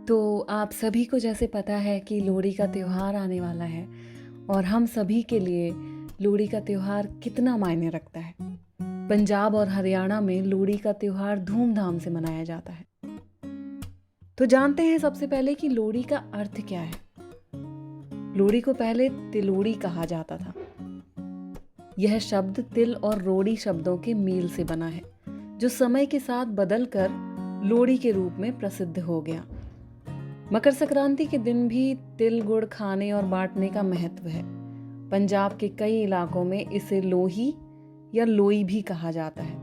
तो आप सभी को जैसे पता है कि लोहड़ी का त्योहार आने वाला है और हम सभी के लिए लोहड़ी का त्योहार कितना मायने रखता है। पंजाब और हरियाणा में लोहड़ी का त्योहार धूमधाम से मनाया जाता है। तो जानते हैं सबसे पहले कि लोहड़ी का अर्थ क्या है। लोहड़ी को पहले तिलोड़ी कहा जाता था। यह शब्द तिल और रोड़ी शब्दों के मेल से बना है, जो समय के साथ बदलकर लोहड़ी के रूप में प्रसिद्ध हो गया। मकर संक्रांति के दिन भी तिल गुड़ खाने और बांटने का महत्व है। पंजाब के कई इलाकों में इसे लोही या लोई भी कहा जाता है।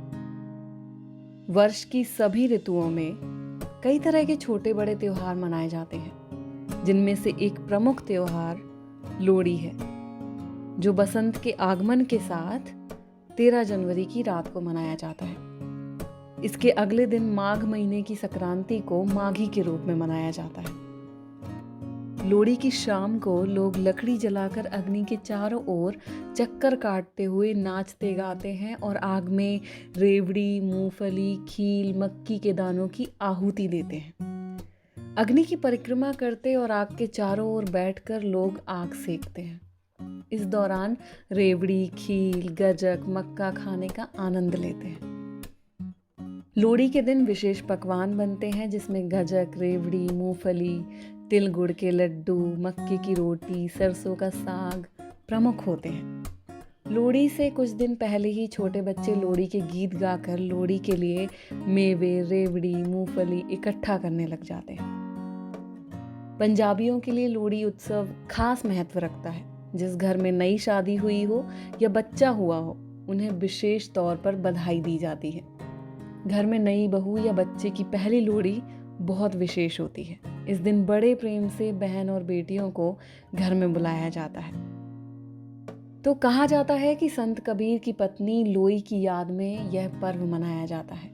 वर्ष की सभी ऋतुओं में कई तरह के छोटे बड़े त्योहार मनाए जाते हैं, जिनमें से एक प्रमुख त्योहार लोहड़ी है, जो बसंत के आगमन के साथ 13 जनवरी की रात को मनाया जाता है। इसके अगले दिन माघ महीने की संक्रांति को माघी के रूप में मनाया जाता है। लोहड़ी की शाम को लोग लकड़ी जलाकर अग्नि के चारों ओर चक्कर काटते हुए नाचते गाते हैं और आग में रेवड़ी, मूंगफली, खील, मक्की के दानों की आहुति देते हैं। अग्नि की परिक्रमा करते और आग के चारों ओर बैठकर लोग आग सेकते हैं। इस दौरान रेवड़ी, खील, गजक, मक्का खाने का आनंद लेते हैं। लोहड़ी के दिन विशेष पकवान बनते हैं, जिसमें गजक, रेवड़ी, मूंगफली, तिल गुड़ के लड्डू, मक्के की रोटी, सरसों का साग प्रमुख होते हैं। लोहड़ी से कुछ दिन पहले ही छोटे बच्चे लोहड़ी के गीत गाकर लोहड़ी के लिए मेवे, रेवड़ी, मूंगफली इकट्ठा करने लग जाते हैं। पंजाबियों के लिए लोहड़ी उत्सव खास महत्व रखता है। जिस घर में नई शादी हुई हो या बच्चा हुआ हो, उन्हें विशेष तौर पर बधाई दी जाती है। घर में नई बहू या बच्चे की पहली लोहड़ी बहुत विशेष होती है। इस दिन बड़े प्रेम से बहन और बेटियों को घर में बुलाया जाता है। तो कहा जाता है कि संत कबीर की पत्नी लोई की याद में यह पर्व मनाया जाता है।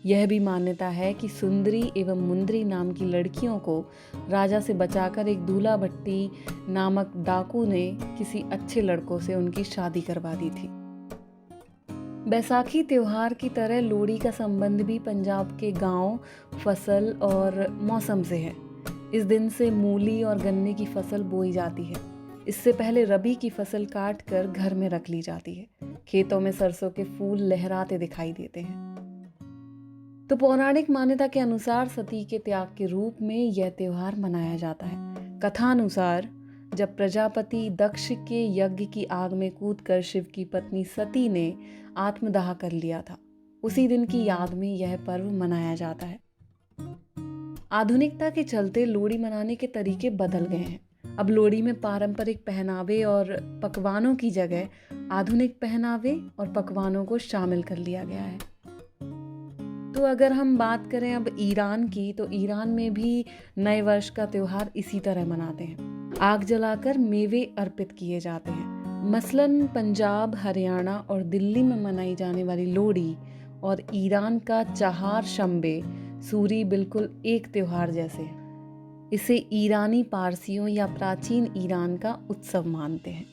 यह भी मान्यता है कि सुंदरी एवं मुंदरी नाम की लड़कियों को राजा से बचाकर एक दूल्हा भट्टी नामक डाकू ने किसी अच्छे लड़कों से उनकी शादी करवा दी थी। बैसाखी त्योहार की तरह लोहड़ी का संबंध भी पंजाब के गांव, फसल और मौसम से है। इस दिन से मूली और गन्ने की फसल बोई जाती है। इससे पहले रबी की फसल काट कर घर में रख ली जाती है। खेतों में सरसों के फूल लहराते दिखाई देते हैं। तो पौराणिक मान्यता के अनुसार सती के त्याग के रूप में यह त्योहार मनाया जाता है। कथानुसार जब प्रजापति दक्ष के यज्ञ की आग में कूदकर शिव की पत्नी सती ने आत्मदाह कर लिया था, उसी दिन की याद में यह पर्व मनाया जाता है। आधुनिकता के चलते लोहड़ी मनाने के तरीके बदल गए हैं। अब लोहड़ी में पारंपरिक पहनावे और पकवानों की जगह आधुनिक पहनावे और पकवानों को शामिल कर लिया गया है। तो अगर हम बात करें अब ईरान की, तो ईरान में भी नए वर्ष का त्योहार इसी तरह मनाते हैं। आग जलाकर मेवे अर्पित किए जाते हैं। मसलन पंजाब, हरियाणा और दिल्ली में मनाई जाने वाली लोहड़ी और ईरान का चहार शंबे सूरी बिल्कुल एक त्योहार जैसे है। इसे ईरानी पारसियों या प्राचीन ईरान का उत्सव मानते हैं।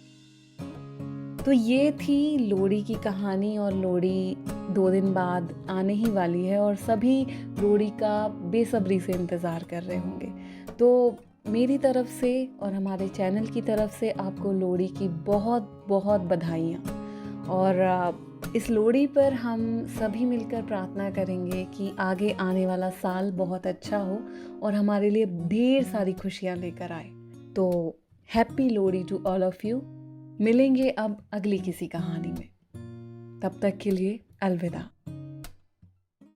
तो ये थी लोहड़ी की कहानी, और लोहड़ी 2 दिन बाद आने ही वाली है और सभी लोहड़ी का बेसब्री से इंतज़ार कर रहे होंगे। तो मेरी तरफ से और हमारे चैनल की तरफ से आपको लोहड़ी की बहुत बहुत बधाइयाँ। और इस लोहड़ी पर हम सभी मिलकर प्रार्थना करेंगे कि आगे आने वाला साल बहुत अच्छा हो और हमारे लिए ढेर सारी खुशियाँ लेकर आए। तो happy Lohri to all of you. मिलेंगे अब अगली किसी कहानी में। तब तक के लिए अलविदा।